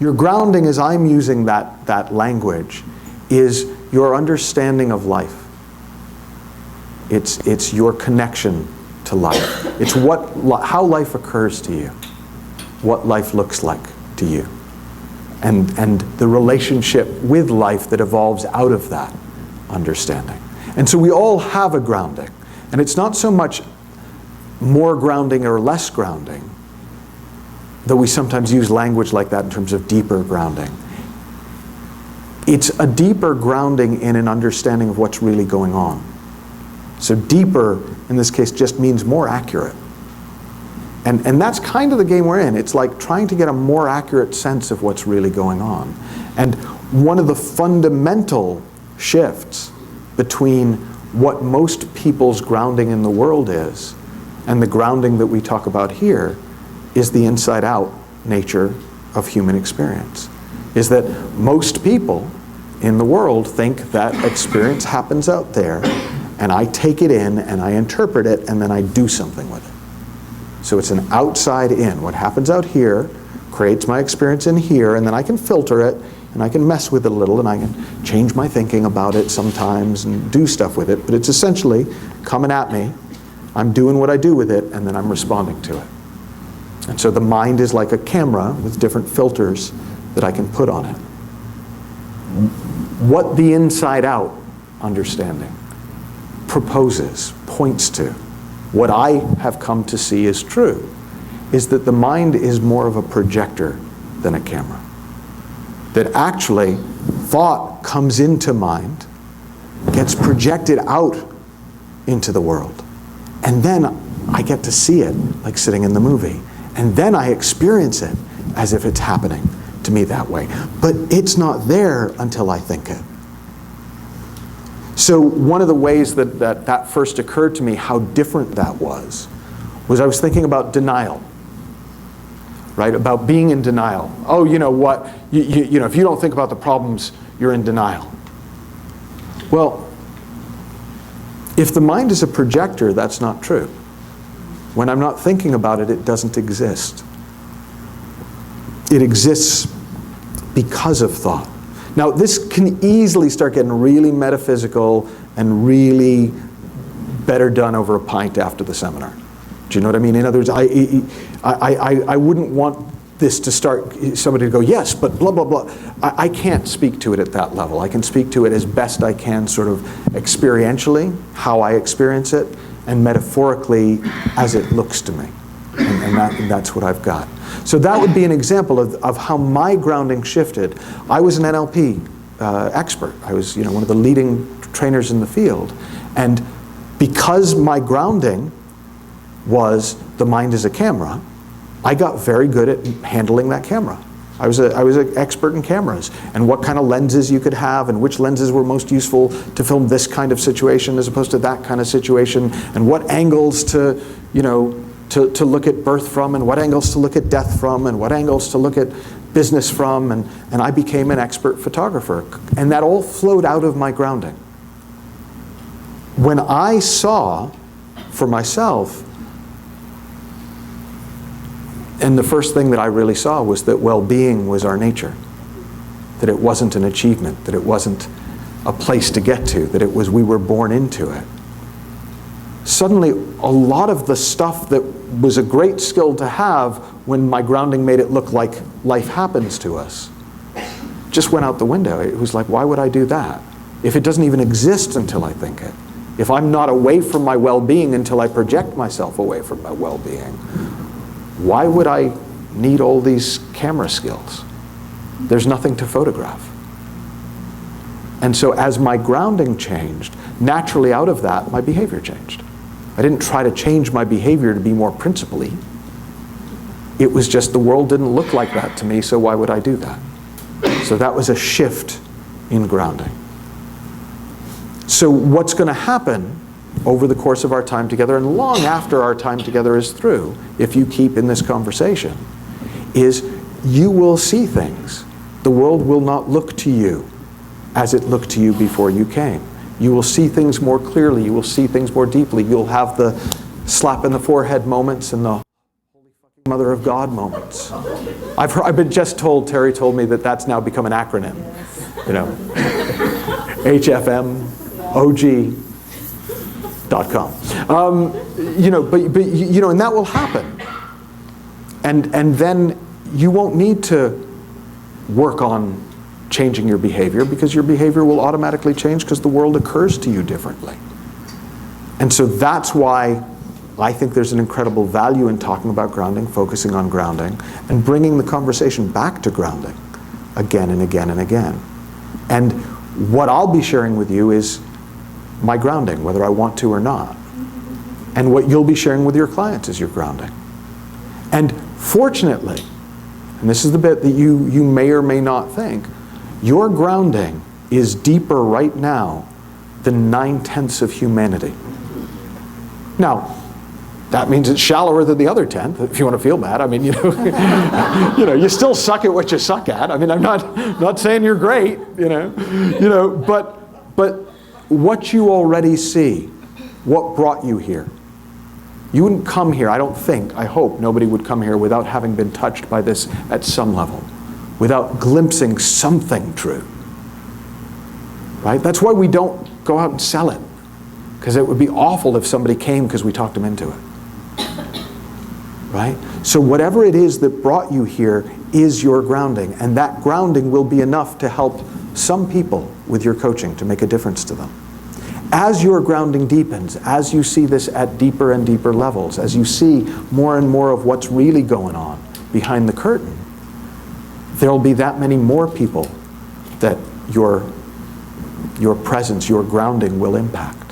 Your grounding, as I'm using that language, is your understanding of life. It's your connection to life. It's how life occurs to you, what life looks like to you, and the relationship with life that evolves out of that understanding. And so we all have a grounding. And it's not so much more grounding or less grounding, though we sometimes use language like that in terms of deeper grounding. It's a deeper grounding in an understanding of what's really going on. So deeper, in this case, just means more accurate. And that's kind of the game we're in. It's like trying to get a more accurate sense of what's really going on. And one of the fundamental shifts between what most people's grounding in the world is and the grounding that we talk about here is the inside-out nature of human experience. Is that most people in the world think that experience happens out there, and I take it in and I interpret it and then I do something with it. So it's an outside in. What happens out here creates my experience in here, and then I can filter it and I can mess with it a little and I can change my thinking about it sometimes and do stuff with it. But it's essentially coming at me, I'm doing what I do with it, and then I'm responding to it. And so the mind is like a camera with different filters that I can put on it. What the inside out understanding proposes, points to, what I have come to see is true, is that the mind is more of a projector than a camera. That actually thought comes into mind, gets projected out into the world, and then I get to see it like sitting in the movie, and then I experience it as if it's happening to me that way. But it's not there until I think it. So one of the ways that first occurred to me, how different that was I was thinking about denial, right? About being in denial. Oh, you know what? You know, if you don't think about the problems, you're in denial. Well, if the mind is a projector, that's not true. When I'm not thinking about it, it doesn't exist. It exists because of thought. Now, this can easily start getting really metaphysical and really better done over a pint after the seminar. Do you know what I mean? In other words, I wouldn't want this to start, somebody to go, yes, but blah, blah, blah. I can't speak to it at that level. I can speak to it as best I can, sort of experientially, how I experience it, and metaphorically as it looks to me. And that's what I've got. So that would be an example of how my grounding shifted. I was an NLP expert. I was, one of the leading trainers in the field. And because my grounding was the mind as a camera, I got very good at handling that camera. I was an expert in cameras and what kind of lenses you could have and which lenses were most useful to film this kind of situation as opposed to that kind of situation, and what angles to look at birth from, and what angles to look at death from, and what angles to look at business from, and I became an expert photographer. And that all flowed out of my grounding. When I saw for myself, and the first thing that I really saw was that well-being was our nature, that it wasn't an achievement, that it wasn't a place to get to, that it was we were born into it. Suddenly, a lot of the stuff that was a great skill to have when my grounding made it look like life happens to us just went out the window. It was like, why would I do that? If it doesn't even exist until I think it. If I'm not away from my well-being until I project myself away from my well-being, why would I need all these camera skills? There's nothing to photograph. And so as my grounding changed, naturally out of that, my behavior changed. I didn't try to change my behavior to be more principally. It was just the world didn't look like that to me, so why would I do that? So that was a shift in grounding. So what's going to happen over the course of our time together, and long after our time together is through, if you keep in this conversation, is you will see things. The world will not look to you as it looked to you before you came. You will see things more clearly. You will see things more deeply. You'll have the slap in the forehead moments and the holy fucking Mother of God moments. I've been just told, Terry told me that that's now become an acronym. You know, HFMOG.com. You know, but you know, and that will happen. And then you won't need to work on changing your behavior, because your behavior will automatically change because the world occurs to you differently. And so that's why I think there's an incredible value in talking about grounding, focusing on grounding, and bringing the conversation back to grounding again and again and again. And what I'll be sharing with you is my grounding, whether I want to or not. And what you'll be sharing with your clients is your grounding. And fortunately, and this is the bit that you may or may not think, your grounding is deeper right now than 9/10 of humanity. Now, that means it's shallower than the other 10th, if you want to feel bad. I mean, you know, you know, you still suck at what you suck at. I mean, I'm not saying you're great, you know, but what you already see, what brought you here. You wouldn't come here, I don't think, I hope nobody would come here without having been touched by this at some level, without glimpsing something true. Right? That's why we don't go out and sell it, because it would be awful if somebody came because we talked them into it. Right? So whatever it is that brought you here is your grounding, and that grounding will be enough to help some people with your coaching to make a difference to them. As your grounding deepens, as you see this at deeper and deeper levels, as you see more and more of what's really going on behind the curtain, there'll be that many more people that your presence, your grounding will impact.